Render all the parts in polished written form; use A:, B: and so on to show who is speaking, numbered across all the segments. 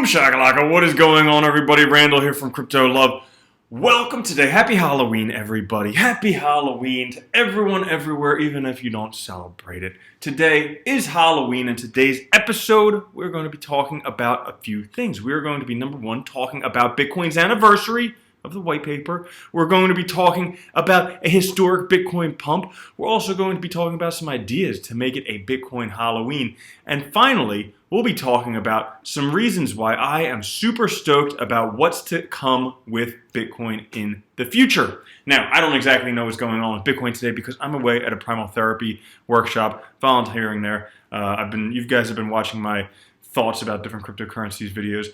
A: Boom shakalaka, what is going on, everybody? Randall here from Crypto Love. Welcome today. Happy Halloween, everybody. Happy Halloween to everyone everywhere, even if you don't celebrate it. Today is Halloween, and today's episode, we're going to be talking about a few things. We're going to be, number one, talking about Bitcoin's anniversary of the white paper. We're going to be talking about a historic Bitcoin pump. We're also going to be talking about some ideas to make it a Bitcoin Halloween. And finally, we'll be talking about some reasons why I am super stoked about what's to come with Bitcoin in the future. Now, I don't exactly know what's going on with Bitcoin today because I'm away at a primal therapy workshop, volunteering there. You guys have been watching my thoughts about different cryptocurrencies videos.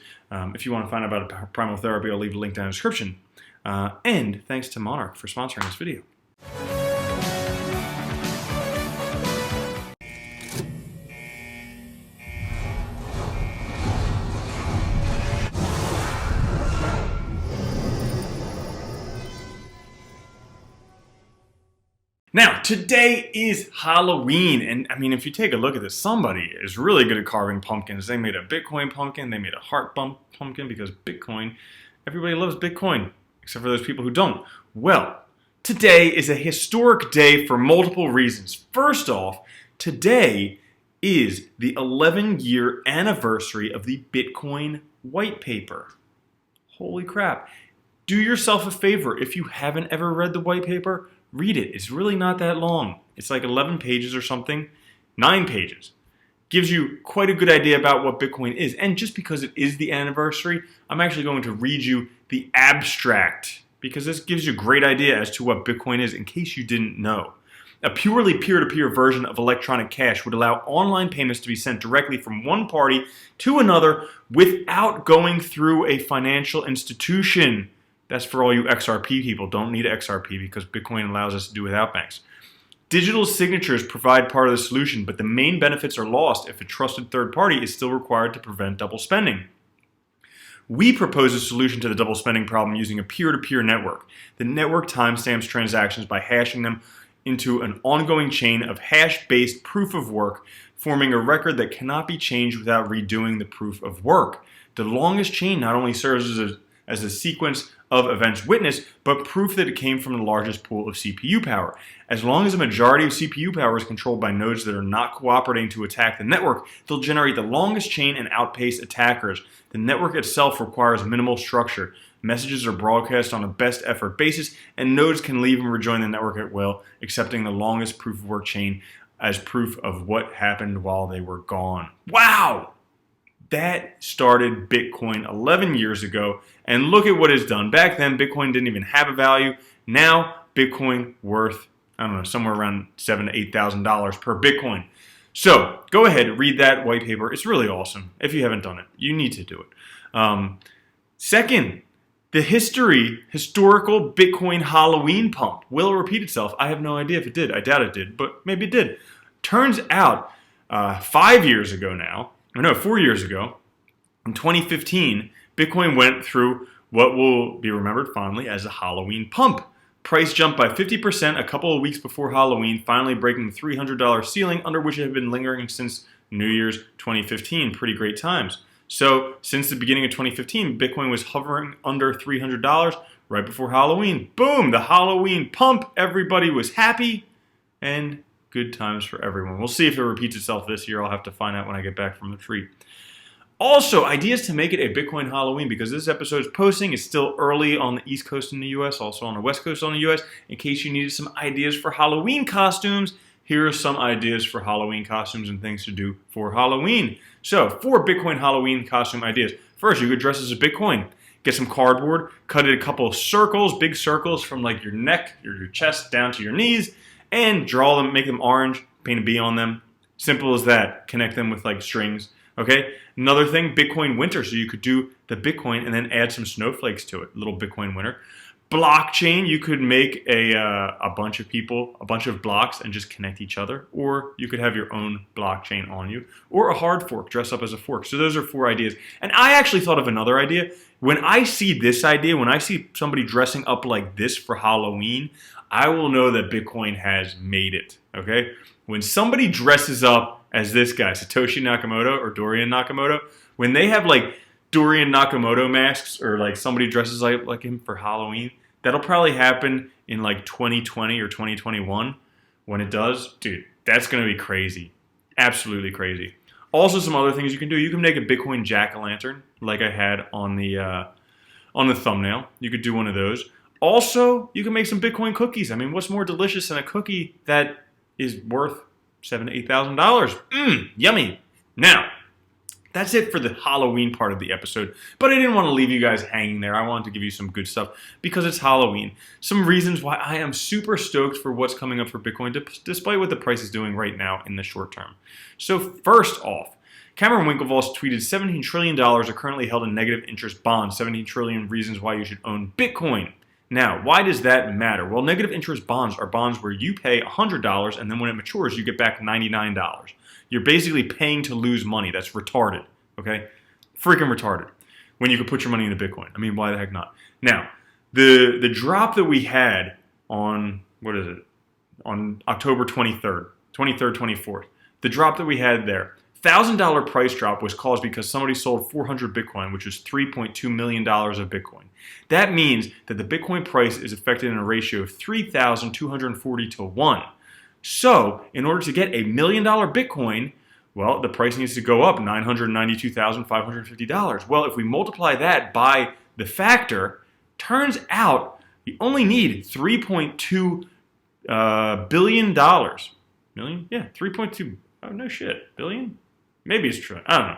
A: If you want to find out about primal therapy, I'll leave a link down in the description. And thanks to Monarch for sponsoring this video. Now, today is Halloween, and I mean, if you take a look at this, somebody is really good at carving pumpkins. They made a Bitcoin pumpkin, they made a heart pumpkin because Bitcoin, everybody loves Bitcoin, except for those people who don't. Well, today is a historic day for multiple reasons. First off, today is the 11-year anniversary of the Bitcoin white paper. Holy crap. Do yourself a favor, if you haven't ever read the white paper, read it. It's really not that long. It's like 11 pages or something. 9 pages. Gives you quite a good idea about what Bitcoin is. And just because it is the anniversary, I'm actually going to read you the abstract, because this gives you a great idea as to what Bitcoin is in case you didn't know. A purely peer-to-peer version of electronic cash would allow online payments to be sent directly from one party to another without going through a financial institution. That's for all you XRP people. Don't need XRP because Bitcoin allows us to do without banks. Digital signatures provide part of the solution, but the main benefits are lost if a trusted third party is still required to prevent double spending. We propose a solution to the double spending problem using a peer-to-peer network. The network timestamps transactions by hashing them into an ongoing chain of hash-based proof of work, forming a record that cannot be changed without redoing the proof of work. The longest chain not only serves as a sequence of events witnessed, but proof that it came from the largest pool of CPU power. As long as a majority of CPU power is controlled by nodes that are not cooperating to attack the network, they'll generate the longest chain and outpace attackers. The network itself requires minimal structure. Messages are broadcast on a best effort basis, and nodes can leave and rejoin the network at will, accepting the longest proof of work chain as proof of what happened while they were gone. Wow! That started Bitcoin 11 years ago, and look at what it's done. Back then, Bitcoin didn't even have a value. Now, Bitcoin worth, I don't know, somewhere around $7,000 to $8,000 per Bitcoin. So, go ahead, read that white paper. It's really awesome. If you haven't done it, you need to do it. Second, the historical Bitcoin Halloween pump. Will it repeat itself? I have no idea if it did. I doubt it did, but maybe it did. Turns out, 4 years ago, in 2015, Bitcoin went through what will be remembered fondly as a Halloween pump. Price jumped by 50% a couple of weeks before Halloween, finally breaking the $300 ceiling, under which it had been lingering since New Year's 2015. Pretty great times. So, since the beginning of 2015, Bitcoin was hovering under $300 right before Halloween. Boom! The Halloween pump. Everybody was happy, and good times for everyone. We'll see if it repeats itself this year. I'll have to find out when I get back from the retreat. Also, ideas to make it a Bitcoin Halloween, because this episode's posting is still early on the East Coast in the US, also on the West Coast on the US. In case you needed some ideas for Halloween costumes, here are some ideas for Halloween costumes and things to do for Halloween. So, 4 Bitcoin Halloween costume ideas. First, you could dress as a Bitcoin. Get some cardboard, cut it a couple of circles, big circles from like your neck, your chest down to your knees, and draw them, make them orange, paint a bee on them. Simple as that. Connect them with like strings. Okay? Another thing, Bitcoin winter. So you could do the Bitcoin and then add some snowflakes to it. Little Bitcoin winter. Blockchain, you could make a bunch of people, a bunch of blocks and just connect each other. Or you could have your own blockchain on you. Or a hard fork, dress up as a fork. So those are 4 ideas. And I actually thought of another idea. When I see this idea, when I see somebody dressing up like this for Halloween, I will know that Bitcoin has made it, okay? When somebody dresses up as this guy, Satoshi Nakamoto or Dorian Nakamoto, when they have like Dorian Nakamoto masks, or like somebody dresses like him for Halloween. That'll probably happen in like 2020 or 2021. When it does, dude, that's going to be crazy. Absolutely crazy. Also, some other things you can do. You can make a Bitcoin jack-o'-lantern like I had on the thumbnail. You could do one of those. Also, you can make some Bitcoin cookies. I mean, what's more delicious than a cookie that is worth $7,000 to $8,000? Yummy. Now, that's it for the Halloween part of the episode. But I didn't want to leave you guys hanging there. I wanted to give you some good stuff because it's Halloween. Some reasons why I am super stoked for what's coming up for Bitcoin, despite what the price is doing right now in the short term. So first off, Cameron Winklevoss tweeted $17 trillion are currently held in negative interest bonds. 17 trillion reasons why you should own Bitcoin. Now, why does that matter? Well, negative interest bonds are bonds where you pay $100 and then when it matures, you get back $99. You're basically paying to lose money. That's retarded, okay? Freaking retarded. When you could put your money into Bitcoin. I mean, why the heck not? Now, the drop that we had on, on October 23rd, 24th, the drop that we had there, $1,000 price drop was caused because somebody sold 400 Bitcoin, which is $3.2 million of Bitcoin. That means that the Bitcoin price is affected in a ratio of 3,240 to 1. So, in order to get $1 million Bitcoin, well, the price needs to go up $992,550. Well, if we multiply that by the factor, turns out we only need $3.2 billion. Million? Yeah, 3.2. Oh, no shit. Billion? Maybe it's trillion. I don't know.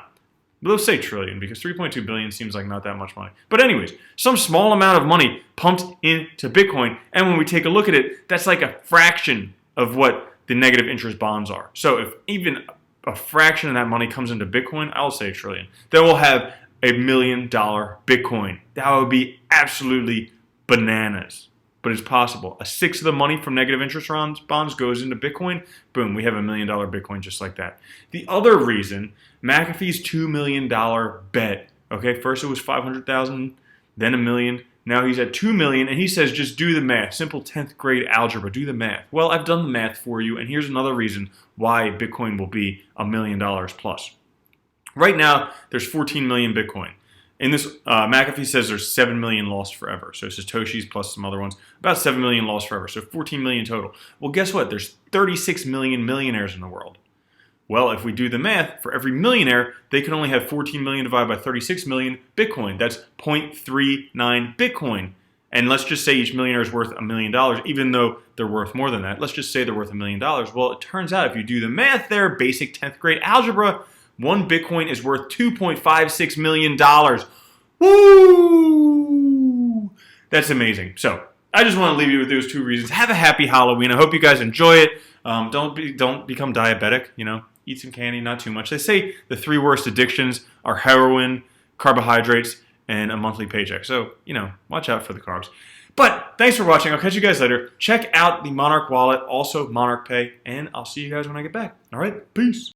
A: Let's say trillion because 3.2 billion seems like not that much money. But anyways, some small amount of money pumped into Bitcoin. And when we take a look at it, that's like a fraction of what the negative interest bonds are. So if even a fraction of that money comes into Bitcoin, I'll say a trillion, then we'll have $1 million Bitcoin. That would be absolutely bananas. But it's possible. A sixth of the money from negative interest bonds goes into Bitcoin. Boom, we have $1 million Bitcoin just like that. The other reason, McAfee's $2 million bet. Okay, first it was 500,000, then $1 million. Now he's at $2 million, and he says just do the math. Simple 10th grade algebra, do the math. Well, I've done the math for you, and here's another reason why Bitcoin will be $1 million plus. Right now, there's 14 million Bitcoin. In this, McAfee says there's 7 million lost forever. So Satoshi's plus some other ones, about 7 million lost forever. So 14 million total. Well, guess what? There's 36 million millionaires in the world. Well, if we do the math, for every millionaire, they can only have 14 million divided by 36 million Bitcoin. That's 0.39 Bitcoin. And let's just say each millionaire is worth $1 million, even though they're worth more than that. Let's just say they're worth $1 million. Well, it turns out if you do the math there, basic 10th grade algebra, one Bitcoin is worth $2.56 million. Woo! That's amazing. So I just want to leave you with those two reasons. Have a happy Halloween. I hope you guys enjoy it. Don't become diabetic. You know, eat some candy, not too much. They say the 3 worst addictions are heroin, carbohydrates, and a monthly paycheck. So, you know, watch out for the carbs. But thanks for watching. I'll catch you guys later. Check out the Monarch wallet, also Monarch Pay, and I'll see you guys when I get back. All right, peace.